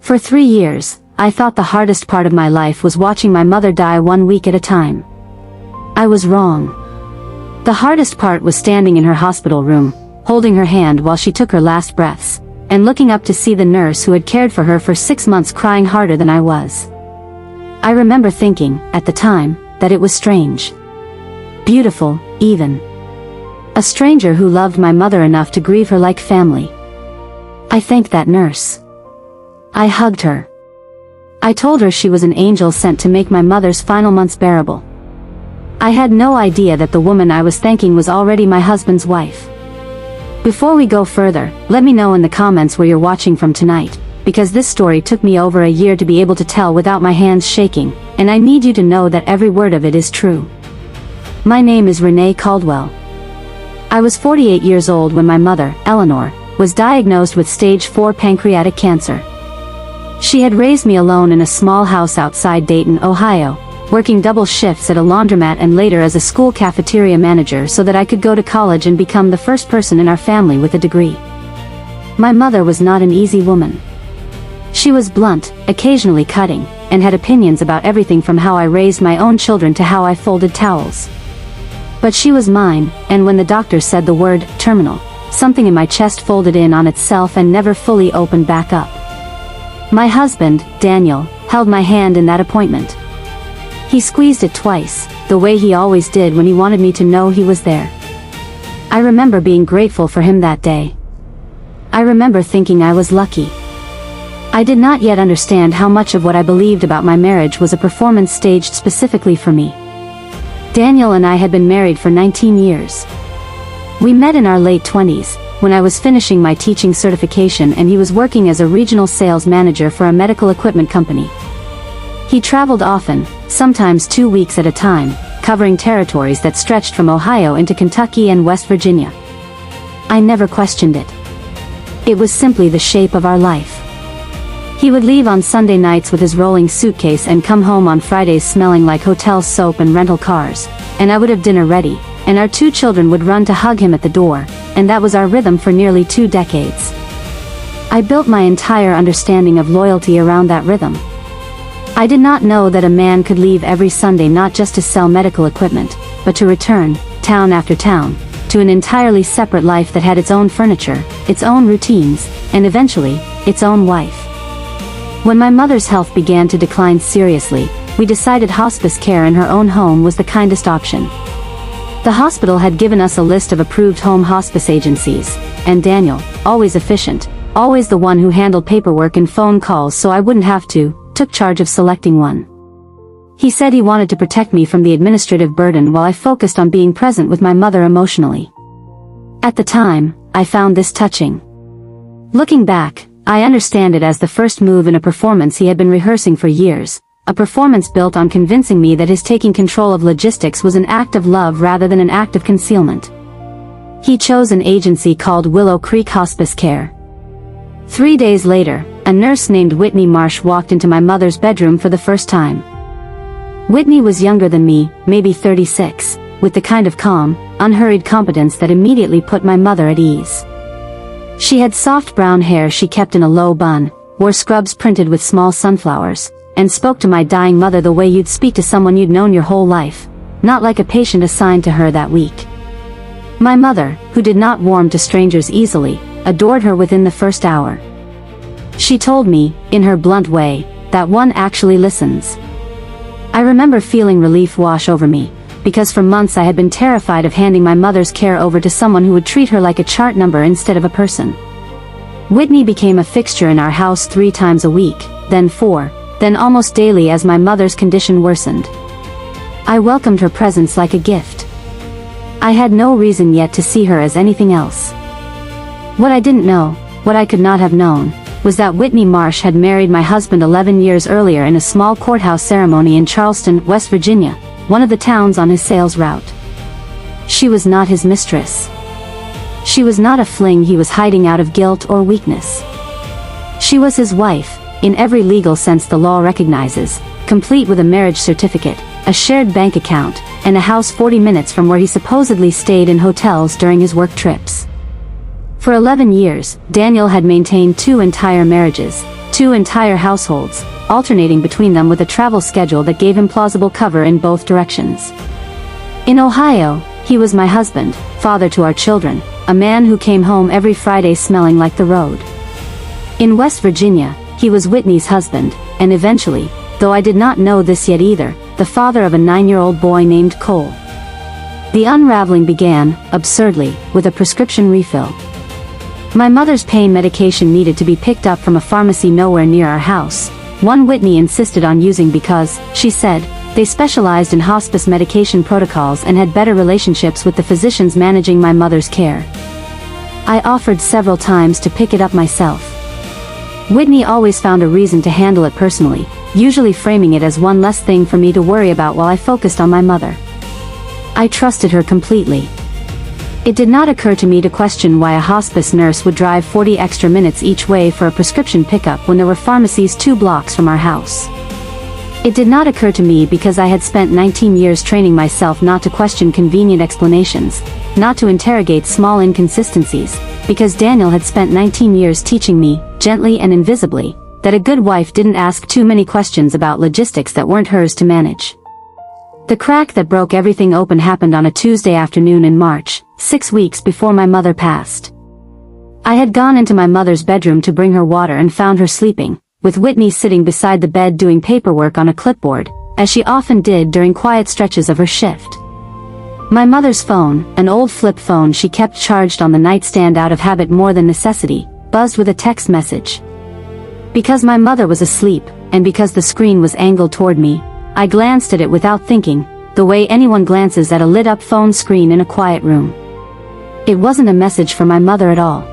For 3 years, I thought the hardest part of my life was watching my mother die 1 week at a time. I was wrong. The hardest part was standing in her hospital room, holding her hand while she took her last breaths, and looking up to see the nurse who had cared for her for 6 months crying harder than I was. I remember thinking, at the time, that it was strange. Beautiful, even. A stranger who loved my mother enough to grieve her like family. I thanked that nurse. I hugged her. I told her she was an angel sent to make my mother's final months bearable. I had no idea that the woman I was thanking was already my husband's wife. Before we go further, let me know in the comments where you're watching from tonight, because this story took me over a year to be able to tell without my hands shaking, and I need you to know that every word of it is true. My name is Renee Caldwell. I was 48 years old when my mother, Eleanor, was diagnosed with stage 4 pancreatic cancer. She had raised me alone in a small house outside Dayton, Ohio, working double shifts at a laundromat and later as a school cafeteria manager so that I could go to college and become the first person in our family with a degree. My mother was not an easy woman. She was blunt, occasionally cutting, and had opinions about everything from how I raised my own children to how I folded towels. But she was mine, and when the doctor said the word, terminal, something in my chest folded in on itself and never fully opened back up. My husband, Daniel, held my hand in that appointment. He squeezed it twice, the way he always did when he wanted me to know he was there. I remember being grateful for him that day. I remember thinking I was lucky. I did not yet understand how much of what I believed about my marriage was a performance staged specifically for me. Daniel and I had been married for 19 years. We met in our late 20s, when I was finishing my teaching certification and he was working as a regional sales manager for a medical equipment company. He traveled often, sometimes 2 weeks at a time, covering territories that stretched from Ohio into Kentucky and West Virginia. I never questioned it. It was simply the shape of our life. He would leave on Sunday nights with his rolling suitcase and come home on Fridays smelling like hotel soap and rental cars, and I would have dinner ready, and our 2 children would run to hug him at the door, and that was our rhythm for nearly 2 decades. I built my entire understanding of loyalty around that rhythm. I did not know that a man could leave every Sunday not just to sell medical equipment, but to return, town after town, to an entirely separate life that had its own furniture, its own routines, and eventually, its own wife. When my mother's health began to decline seriously, we decided hospice care in her own home was the kindest option. The hospital had given us a list of approved home hospice agencies, and Daniel, always efficient, always the one who handled paperwork and phone calls so I wouldn't have to, took charge of selecting one. He said he wanted to protect me from the administrative burden while I focused on being present with my mother emotionally. At the time, I found this touching. Looking back, I understand it as the first move in a performance he had been rehearsing for years, a performance built on convincing me that his taking control of logistics was an act of love rather than an act of concealment. He chose an agency called Willow Creek Hospice Care. 3 days later, a nurse named Whitney Marsh walked into my mother's bedroom for the first time. Whitney was younger than me, maybe 36, with the kind of calm, unhurried competence that immediately put my mother at ease. She had soft brown hair she kept in a low bun, wore scrubs printed with small sunflowers, and spoke to my dying mother the way you'd speak to someone you'd known your whole life, not like a patient assigned to her that week. My mother, who did not warm to strangers easily, adored her within the first hour. She told me, in her blunt way, that one actually listens. I remember feeling relief wash over me, because for months I had been terrified of handing my mother's care over to someone who would treat her like a chart number instead of a person. Whitney became a fixture in our house 3 times a week, then 4, then almost daily as my mother's condition worsened. I welcomed her presence like a gift. I had no reason yet to see her as anything else. What I didn't know, what I could not have known, was that Whitney Marsh had married my husband 11 years earlier in a small courthouse ceremony in Charleston, West Virginia, one of the towns on his sales route. She was not his mistress. She was not a fling he was hiding out of guilt or weakness. She was his wife, in every legal sense the law recognizes, complete with a marriage certificate, a shared bank account, and a house 40 minutes from where he supposedly stayed in hotels during his work trips. For 11 years, Daniel had maintained 2 entire marriages, 2 entire households, alternating between them with a travel schedule that gave him plausible cover in both directions. In Ohio, he was my husband, father to our children, a man who came home every Friday smelling like the road. In West Virginia, he was Whitney's husband, and eventually, though I did not know this yet either, the father of a 9-year-old boy named Cole. The unraveling began, absurdly, with a prescription refill. My mother's pain medication needed to be picked up from a pharmacy nowhere near our house, one Whitney insisted on using because, she said, they specialized in hospice medication protocols and had better relationships with the physicians managing my mother's care. I offered several times to pick it up myself. Whitney always found a reason to handle it personally, usually framing it as one less thing for me to worry about while I focused on my mother. I trusted her completely. It did not occur to me to question why a hospice nurse would drive 40 extra minutes each way for a prescription pickup when there were pharmacies 2 blocks from our house. It did not occur to me because I had spent 19 years training myself not to question convenient explanations, not to interrogate small inconsistencies, because Daniel had spent 19 years teaching me, gently and invisibly, that a good wife didn't ask too many questions about logistics that weren't hers to manage. The crack that broke everything open happened on a Tuesday afternoon in March, 6 weeks before my mother passed. I had gone into my mother's bedroom to bring her water and found her sleeping, with Whitney sitting beside the bed doing paperwork on a clipboard, as she often did during quiet stretches of her shift. My mother's phone, an old flip phone she kept charged on the nightstand out of habit more than necessity, buzzed with a text message. Because my mother was asleep, and because the screen was angled toward me, I glanced at it without thinking, the way anyone glances at a lit-up phone screen in a quiet room. It wasn't a message for my mother at all.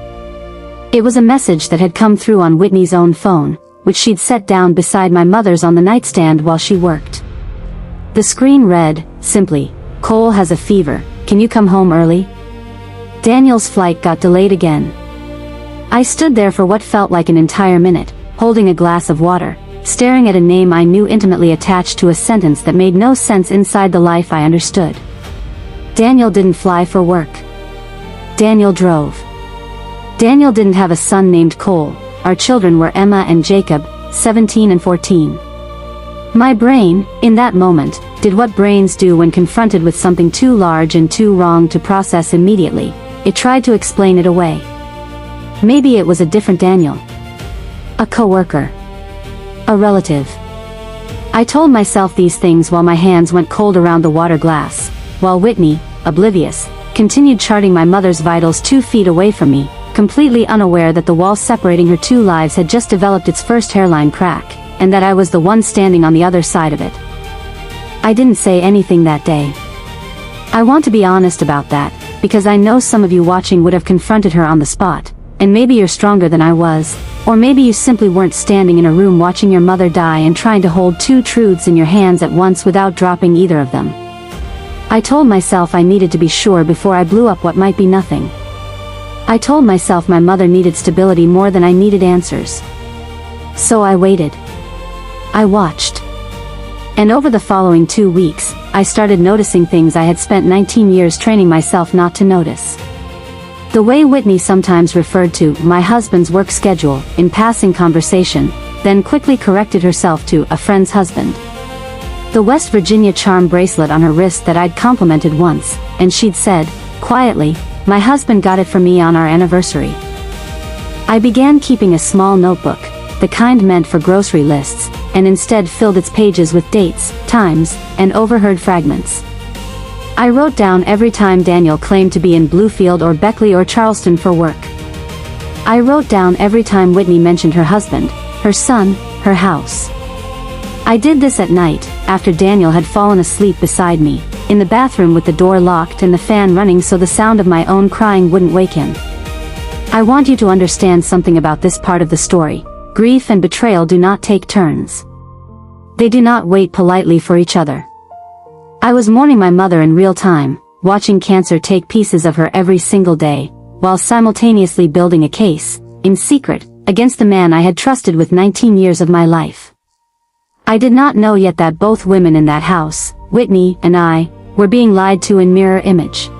It was a message that had come through on Whitney's own phone, which she'd set down beside my mother's on the nightstand while she worked. The screen read, simply, "Cole has a fever, can you come home early?" Daniel's flight got delayed again. I stood there for what felt like an entire minute, holding a glass of water, staring at a name I knew intimately attached to a sentence that made no sense inside the life I understood. Daniel didn't fly for work. Daniel drove. Daniel didn't have a son named Cole. Our children were Emma and Jacob, 17 and 14. My brain, in that moment, did what brains do when confronted with something too large and too wrong to process immediately. It tried to explain it away. Maybe it was a different Daniel. A coworker. A relative. I told myself these things while my hands went cold around the water glass, while Whitney, oblivious, continued charting my mother's vitals 2 feet away from me, completely unaware that the wall separating her 2 lives had just developed its first hairline crack, and that I was the one standing on the other side of it. I didn't say anything that day. I want to be honest about that, because I know some of you watching would have confronted her on the spot, and maybe you're stronger than I was, or maybe you simply weren't standing in a room watching your mother die and trying to hold 2 truths in your hands at once without dropping either of them. I told myself I needed to be sure before I blew up what might be nothing. I told myself my mother needed stability more than I needed answers. So I waited. I watched. And over the following 2 weeks, I started noticing things I had spent 19 years training myself not to notice. The way Whitney sometimes referred to my husband's work schedule in passing conversation, then quickly corrected herself to a friend's husband. The West Virginia charm bracelet on her wrist that I'd complimented once, and she'd said, quietly, "My husband got it for me on our anniversary." I began keeping a small notebook, the kind meant for grocery lists, and instead filled its pages with dates, times, and overheard fragments. I wrote down every time Daniel claimed to be in Bluefield or Beckley or Charleston for work. I wrote down every time Whitney mentioned her husband, her son, her house. I did this at night, after Daniel had fallen asleep beside me, in the bathroom with the door locked and the fan running so the sound of my own crying wouldn't wake him. I want you to understand something about this part of the story. Grief and betrayal do not take turns. They do not wait politely for each other. I was mourning my mother in real time, watching cancer take pieces of her every single day, while simultaneously building a case, in secret, against the man I had trusted with 19 years of my life. I did not know yet that both women in that house, Whitney and I, were being lied to in mirror image.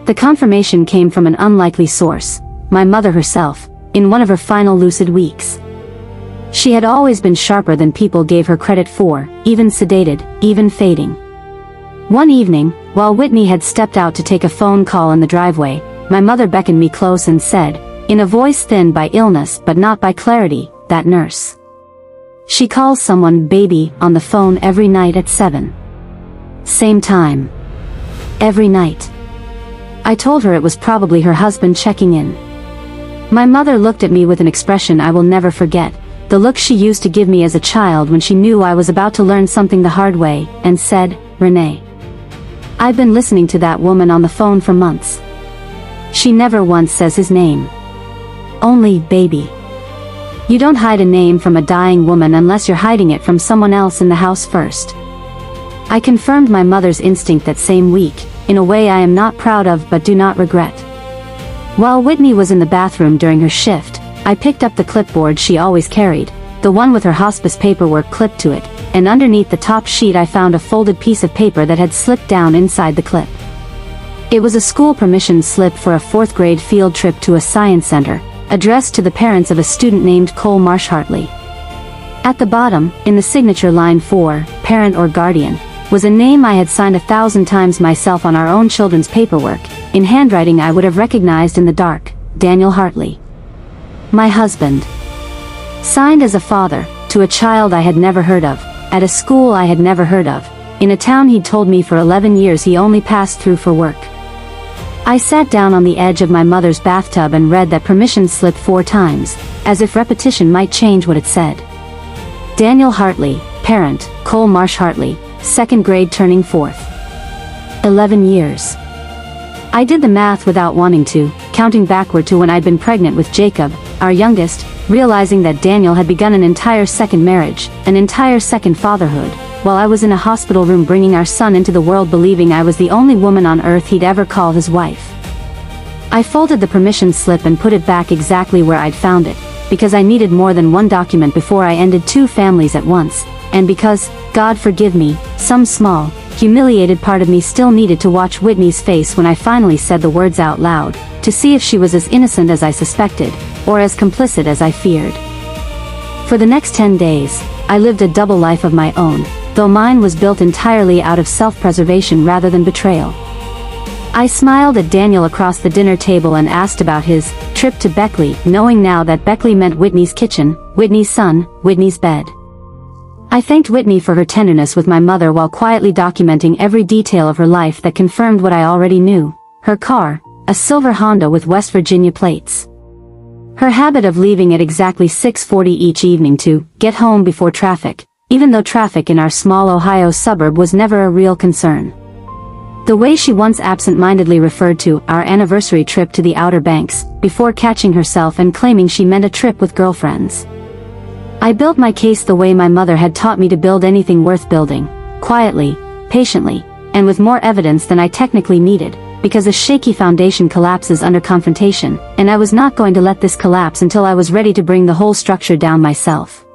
The confirmation came from an unlikely source, my mother herself, in one of her final lucid weeks. She had always been sharper than people gave her credit for, even sedated, even fading. One evening, while Whitney had stepped out to take a phone call in the driveway, my mother beckoned me close and said, in a voice thinned by illness but not by clarity, "That nurse. She calls someone baby on the phone every night at 7. Same time. Every night." I told her it was probably her husband checking in. My mother looked at me with an expression I will never forget, the look she used to give me as a child when she knew I was about to learn something the hard way, and said, "Renee. I've been listening to that woman on the phone for months. She never once says his name. Only baby. You don't hide a name from a dying woman unless you're hiding it from someone else in the house first." I confirmed my mother's instinct that same week, in a way I am not proud of but do not regret. While Whitney was in the bathroom during her shift, I picked up the clipboard she always carried, the one with her hospice paperwork clipped to it, and underneath the top sheet I found a folded piece of paper that had slipped down inside the clip. It was a school permission slip for a 4th grade field trip to a science center, addressed to the parents of a student named Cole Marsh-Hartley. At the bottom, in the signature line for parent or guardian, was a name I had signed 1,000 times myself on our own children's paperwork, in handwriting I would have recognized in the dark, Daniel Hartley. My husband. Signed as a father, to a child I had never heard of, at a school I had never heard of, in a town he'd told me for 11 years he only passed through for work. I sat down on the edge of my mother's bathtub and read that permission slip 4 times, as if repetition might change what it said. Daniel Hartley, parent, Cole Marsh-Hartley, 2nd grade turning 4th. 11 years. I did the math without wanting to, counting backward to when I'd been pregnant with Jacob, our youngest, realizing that Daniel had begun an entire second marriage, an entire second fatherhood, while I was in a hospital room bringing our son into the world believing I was the only woman on earth he'd ever call his wife. I folded the permission slip and put it back exactly where I'd found it, because I needed more than one document before I ended 2 families at once, and because, God forgive me, some small, humiliated part of me still needed to watch Whitney's face when I finally said the words out loud, to see if she was as innocent as I suspected, or as complicit as I feared. For the next 10 days, I lived a double life of my own, though mine was built entirely out of self-preservation rather than betrayal. I smiled at Daniel across the dinner table and asked about his trip to Beckley, knowing now that Beckley meant Whitney's kitchen, Whitney's son, Whitney's bed. I thanked Whitney for her tenderness with my mother while quietly documenting every detail of her life that confirmed what I already knew. Her car, a silver Honda with West Virginia plates. Her habit of leaving at exactly 6:40 each evening to get home before traffic, even though traffic in our small Ohio suburb was never a real concern. The way she once absent-mindedly referred to our anniversary trip to the Outer Banks, before catching herself and claiming she meant a trip with girlfriends. I built my case the way my mother had taught me to build anything worth building, quietly, patiently, and with more evidence than I technically needed, because a shaky foundation collapses under confrontation, and I was not going to let this collapse until I was ready to bring the whole structure down myself.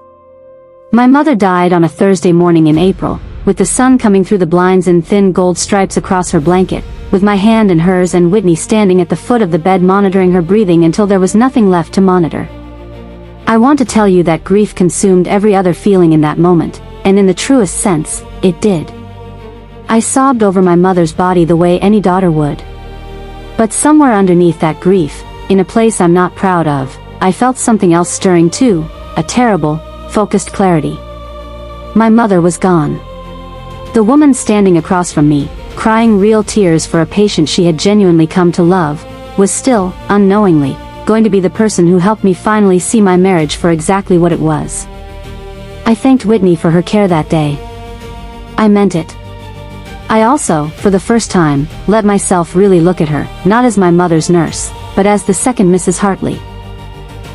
My mother died on a Thursday morning in April, with the sun coming through the blinds in thin gold stripes across her blanket, with my hand in hers and Whitney standing at the foot of the bed monitoring her breathing until there was nothing left to monitor. I want to tell you that grief consumed every other feeling in that moment, and in the truest sense, it did. I sobbed over my mother's body the way any daughter would. But somewhere underneath that grief, in a place I'm not proud of, I felt something else stirring too, a terrible, focused clarity. My mother was gone. The woman standing across from me, crying real tears for a patient she had genuinely come to love, was still, unknowingly, going to be the person who helped me finally see my marriage for exactly what it was. I thanked Whitney for her care that day. I meant it. I also, for the first time, let myself really look at her, not as my mother's nurse, but as the second Mrs. Hartley.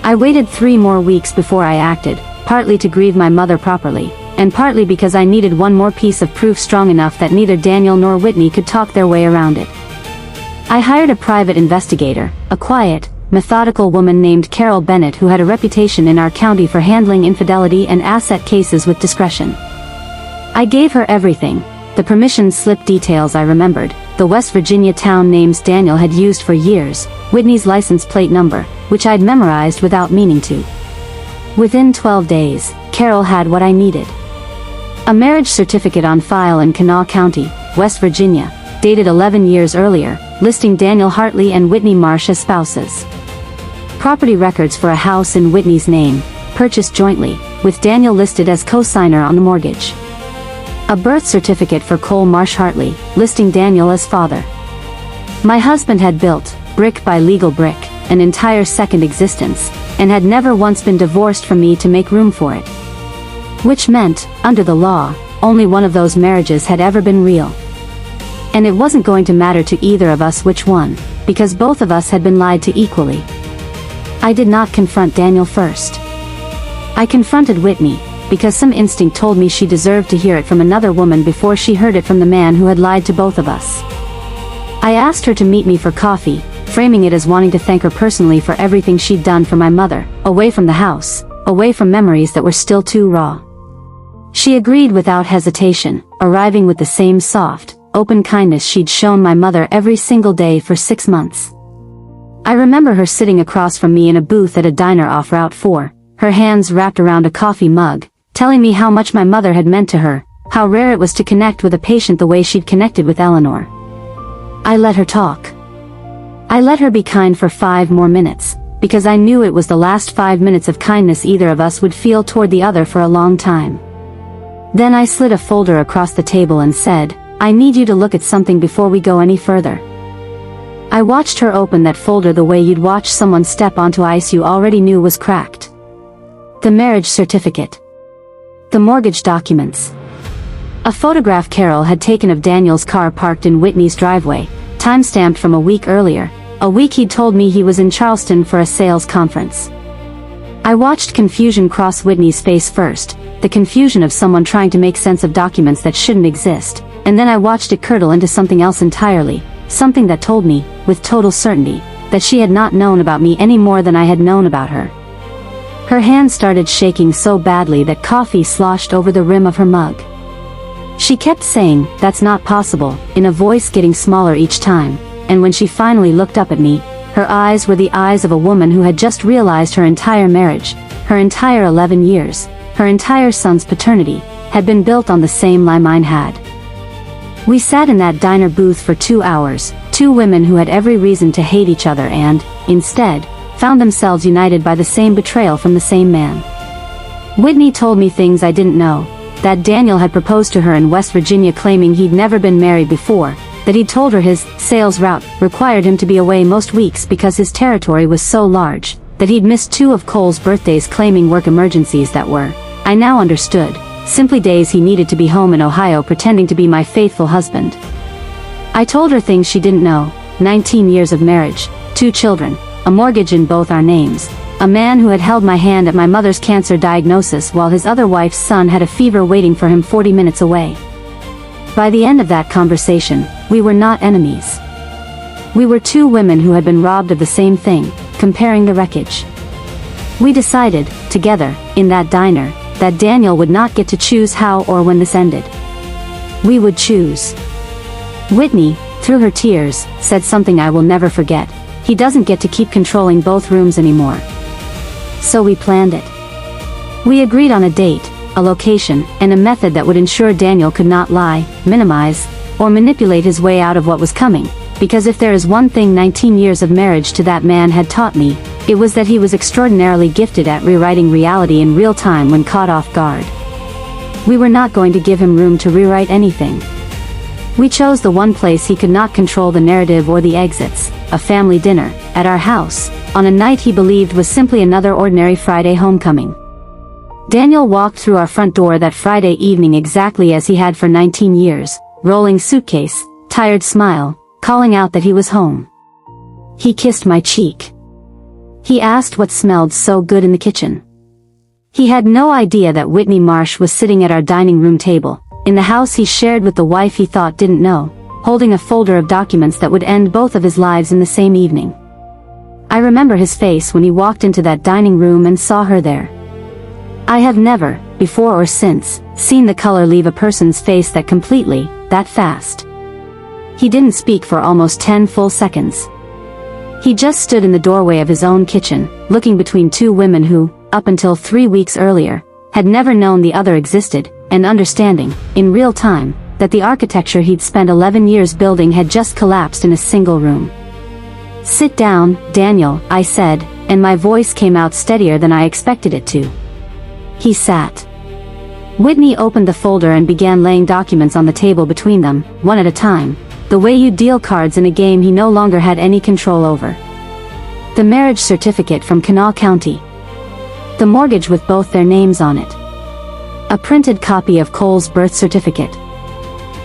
I waited 3 more weeks before I acted, partly to grieve my mother properly, and partly because I needed one more piece of proof strong enough that neither Daniel nor Whitney could talk their way around it. I hired a private investigator, a quiet, methodical woman named Carol Bennett who had a reputation in our county for handling infidelity and asset cases with discretion. I gave her everything, the permission slip details I remembered, the West Virginia town names Daniel had used for years, Whitney's license plate number, which I'd memorized without meaning to. Within 12 days, Carol had what I needed. A marriage certificate on file in Kanawha County, West Virginia, dated 11 years earlier, listing Daniel Hartley and Whitney Marsh as spouses. Property records for a house in Whitney's name, purchased jointly, with Daniel listed as co-signer on the mortgage. A birth certificate for Cole Marsh Hartley, listing Daniel as father. My husband had built, brick by legal brick, an entire second existence, and had never once been divorced from me to make room for it. Which meant, under the law, only one of those marriages had ever been real. And it wasn't going to matter to either of us which one, because both of us had been lied to equally. I did not confront Daniel first. I confronted Whitney, because some instinct told me she deserved to hear it from another woman before she heard it from the man who had lied to both of us. I asked her to meet me for coffee, framing it as wanting to thank her personally for everything she'd done for my mother, away from the house, away from memories that were still too raw. She agreed without hesitation, arriving with the same soft, open kindness she'd shown my mother every single day for 6 months. I remember her sitting across from me in a booth at a diner off Route 4, her hands wrapped around a coffee mug, telling me how much my mother had meant to her, how rare it was to connect with a patient the way she'd connected with Eleanor. I let her talk. I let her be kind for 5 more minutes, because I knew it was the last 5 minutes of kindness either of us would feel toward the other for a long time. Then I slid a folder across the table and said, "I need you to look at something before we go any further." I watched her open that folder the way you'd watch someone step onto ice you already knew was cracked. The marriage certificate. The mortgage documents. A photograph Carol had taken of Daniel's car parked in Whitney's driveway, time-stamped from a week earlier, a week he'd told me he was in Charleston for a sales conference. I watched confusion cross Whitney's face first, the confusion of someone trying to make sense of documents that shouldn't exist, and then I watched it curdle into something else entirely, something that told me, with total certainty, that she had not known about me any more than I had known about her. Her hand started shaking so badly that coffee sloshed over the rim of her mug. She kept saying, "That's not possible," in a voice getting smaller each time, and when she finally looked up at me, her eyes were the eyes of a woman who had just realized her entire marriage, her entire 11 years, her entire son's paternity, had been built on the same lie mine had. We sat in that diner booth for 2 hours, 2 women who had every reason to hate each other and, instead, found themselves united by the same betrayal from the same man. Whitney told me things I didn't know, that Daniel had proposed to her in West Virginia claiming he'd never been married before, that he'd told her his sales route required him to be away most weeks because his territory was so large, that he'd missed 2 of Cole's birthdays claiming work emergencies that were, I now understood, simply days he needed to be home in Ohio pretending to be my faithful husband. I told her things she didn't know, 19 years of marriage, 2 children, a mortgage in both our names, a man who had held my hand at my mother's cancer diagnosis while his other wife's son had a fever waiting for him 40 minutes away. By the end of that conversation, we were not enemies. We were 2 women who had been robbed of the same thing, comparing the wreckage. We decided, together, in that diner, that Daniel would not get to choose how or when this ended. We would choose. Whitney, through her tears, said something I will never forget: "He doesn't get to keep controlling both rooms anymore." So we planned it. We agreed on a date, a location, and a method that would ensure Daniel could not lie, minimize, or manipulate his way out of what was coming, because if there is one thing 19 years of marriage to that man had taught me, it was that he was extraordinarily gifted at rewriting reality in real time when caught off guard. We were not going to give him room to rewrite anything. We chose the one place he could not control the narrative or the exits, a family dinner, at our house, on a night he believed was simply another ordinary Friday homecoming. Daniel walked through our front door that Friday evening exactly as he had for 19 years, rolling suitcase, tired smile, calling out that he was home. He kissed my cheek. He asked what smelled so good in the kitchen. He had no idea that Whitney Marsh was sitting at our dining room table, in the house he shared with the wife he thought didn't know, holding a folder of documents that would end both of his lives in the same evening. I remember his face when he walked into that dining room and saw her there. I have never, before or since, seen the color leave a person's face that completely, that fast. He didn't speak for almost 10 full seconds. He just stood in the doorway of his own kitchen, looking between 2 women who, up until 3 weeks earlier, had never known the other existed, and understanding, in real time, that the architecture he'd spent 11 years building had just collapsed in a single room. "Sit down, Daniel," I said, and my voice came out steadier than I expected it to. He sat. Whitney opened the folder and began laying documents on the table between them, one at a time, the way you deal cards in a game he no longer had any control over. The marriage certificate from Kanawha County. The mortgage with both their names on it. A printed copy of Cole's birth certificate.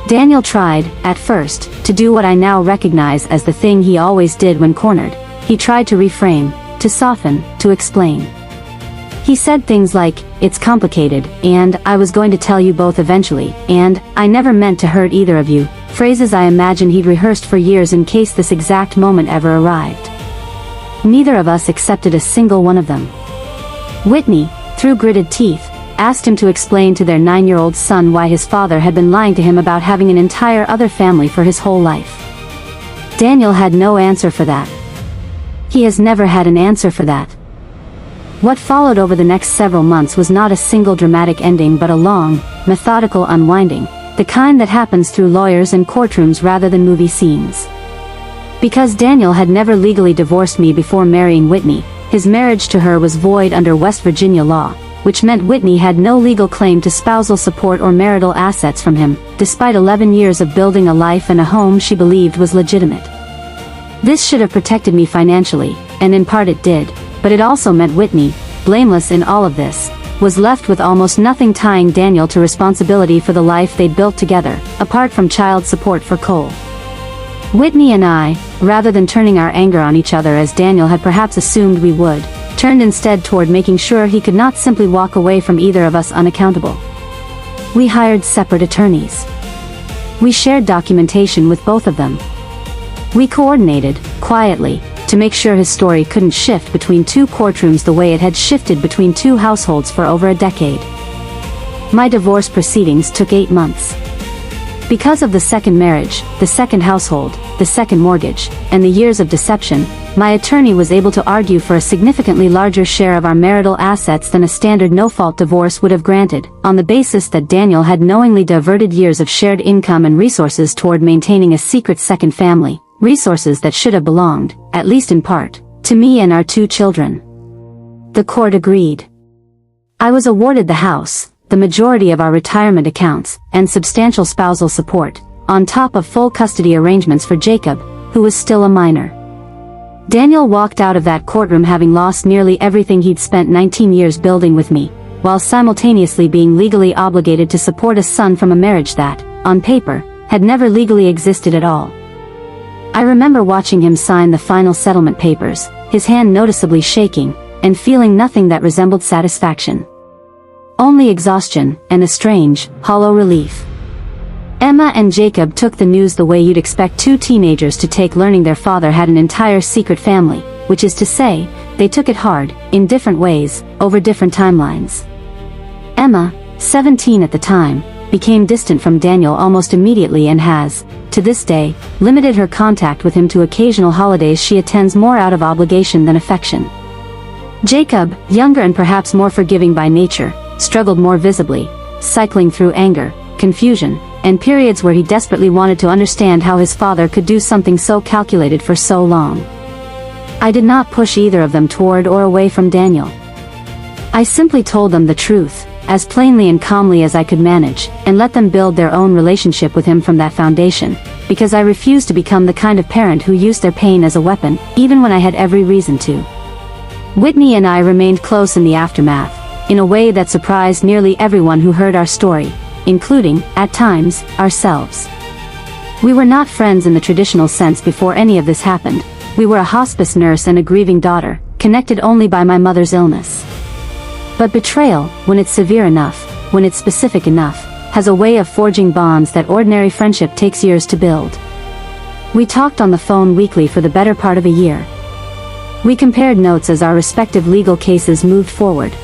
Daniel tried, at first, to do what I now recognize as the thing he always did when cornered. He tried to reframe, to soften, to explain. He said things like, "It's complicated," and "I was going to tell you both eventually," and "I never meant to hurt either of you," phrases I imagine he'd rehearsed for years in case this exact moment ever arrived. Neither of us accepted a single one of them. Whitney, through gritted teeth, asked him to explain to their 9-year-old son why his father had been lying to him about having an entire other family for his whole life. Daniel had no answer for that. He has never had an answer for that. What followed over the next several months was not a single dramatic ending but a long, methodical unwinding, the kind that happens through lawyers and courtrooms rather than movie scenes. Because Daniel had never legally divorced me before marrying Whitney, his marriage to her was void under West Virginia law, which meant Whitney had no legal claim to spousal support or marital assets from him, despite 11 years of building a life and a home she believed was legitimate. This should have protected me financially, and in part it did, but it also meant Whitney, blameless in all of this, was left with almost nothing tying Daniel to responsibility for the life they'd built together, apart from child support for Cole. Whitney and I, rather than turning our anger on each other as Daniel had perhaps assumed we would, turned instead toward making sure he could not simply walk away from either of us unaccountable. We hired separate attorneys. We shared documentation with both of them. We coordinated, quietly, to make sure his story couldn't shift between two courtrooms the way it had shifted between two households for over a decade. My divorce proceedings took 8 months. Because of the second marriage, the second household, the second mortgage, and the years of deception, my attorney was able to argue for a significantly larger share of our marital assets than a standard no-fault divorce would have granted, on the basis that Daniel had knowingly diverted years of shared income and resources toward maintaining a secret second family, resources that should have belonged, at least in part, to me and our 2 children. The court agreed. I was awarded the house, the majority of our retirement accounts, and substantial spousal support, on top of full custody arrangements for Jacob, who was still a minor. Daniel walked out of that courtroom having lost nearly everything he'd spent 19 years building with me, while simultaneously being legally obligated to support a son from a marriage that, on paper, had never legally existed at all. I remember watching him sign the final settlement papers, his hand noticeably shaking, and feeling nothing that resembled satisfaction. Only exhaustion, and a strange, hollow relief. Emma and Jacob took the news the way you'd expect 2 teenagers to take learning their father had an entire secret family, which is to say, they took it hard, in different ways, over different timelines. Emma, 17 at the time, became distant from Daniel almost immediately and has, to this day, limited her contact with him to occasional holidays she attends more out of obligation than affection. Jacob, younger and perhaps more forgiving by nature, struggled more visibly, cycling through anger, confusion, and periods where he desperately wanted to understand how his father could do something so calculated for so long. I did not push either of them toward or away from Daniel. I simply told them the truth, as plainly and calmly as I could manage, and let them build their own relationship with him from that foundation, because I refused to become the kind of parent who used their pain as a weapon, even when I had every reason to. Whitney and I remained close in the aftermath, in a way that surprised nearly everyone who heard our story, including, at times, ourselves. We were not friends in the traditional sense before any of this happened. We were a hospice nurse and a grieving daughter, connected only by my mother's illness. But betrayal, when it's severe enough, when it's specific enough, has a way of forging bonds that ordinary friendship takes years to build. We talked on the phone weekly for the better part of a year. We compared notes as our respective legal cases moved forward.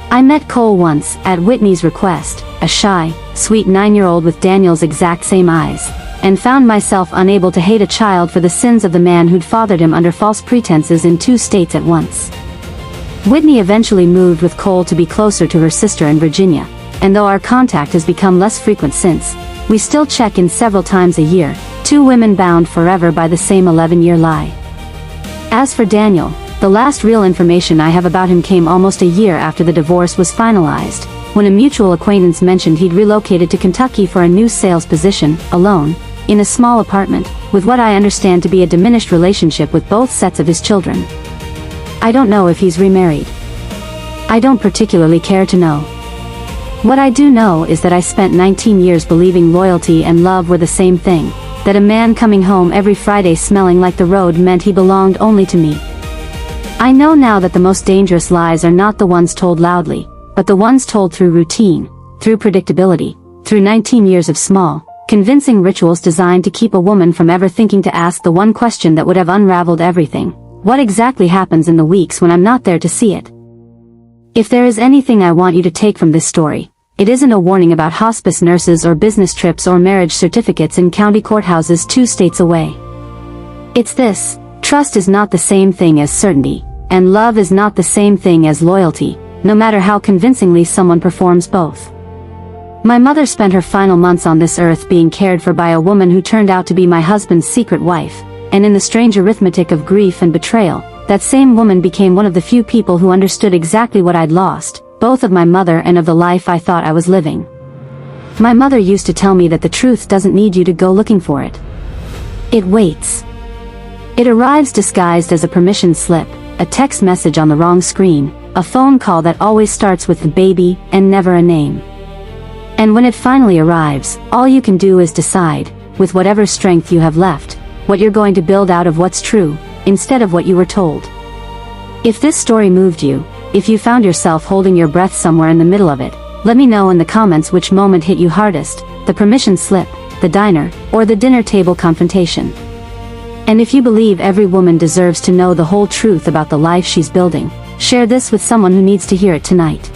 I met Cole once, at Whitney's request, a shy, sweet 9-year-old with Daniel's exact same eyes, and found myself unable to hate a child for the sins of the man who'd fathered him under false pretenses in 2 states at once. Whitney eventually moved with Cole to be closer to her sister in Virginia, and though our contact has become less frequent since, we still check in several times a year, two women bound forever by the same 11-year lie. As for Daniel, the last real information I have about him came almost a year after the divorce was finalized, when a mutual acquaintance mentioned he'd relocated to Kentucky for a new sales position, alone, in a small apartment, with what I understand to be a diminished relationship with both sets of his children. I don't know if he's remarried. I don't particularly care to know. What I do know is that I spent 19 years believing loyalty and love were the same thing, that a man coming home every Friday smelling like the road meant he belonged only to me. I know now that the most dangerous lies are not the ones told loudly, but the ones told through routine, through predictability, through 19 years of small, convincing rituals designed to keep a woman from ever thinking to ask the one question that would have unraveled everything: what exactly happens in the weeks when I'm not there to see it? If there is anything I want you to take from this story, it isn't a warning about hospice nurses or business trips or marriage certificates in county courthouses 2 states away. It's this: trust is not the same thing as certainty, and love is not the same thing as loyalty, no matter how convincingly someone performs both. My mother spent her final months on this earth being cared for by a woman who turned out to be my husband's secret wife, and in the strange arithmetic of grief and betrayal, that same woman became one of the few people who understood exactly what I'd lost, both of my mother and of the life I thought I was living. My mother used to tell me that the truth doesn't need you to go looking for it. It waits. It arrives disguised as a permission slip, a text message on the wrong screen, a phone call that always starts with the baby and never a name. And when it finally arrives, all you can do is decide, with whatever strength you have left, what you're going to build out of what's true, instead of what you were told. If this story moved you, if you found yourself holding your breath somewhere in the middle of it, let me know in the comments which moment hit you hardest, the permission slip, the diner, or the dinner table confrontation. And if you believe every woman deserves to know the whole truth about the life she's building, share this with someone who needs to hear it tonight.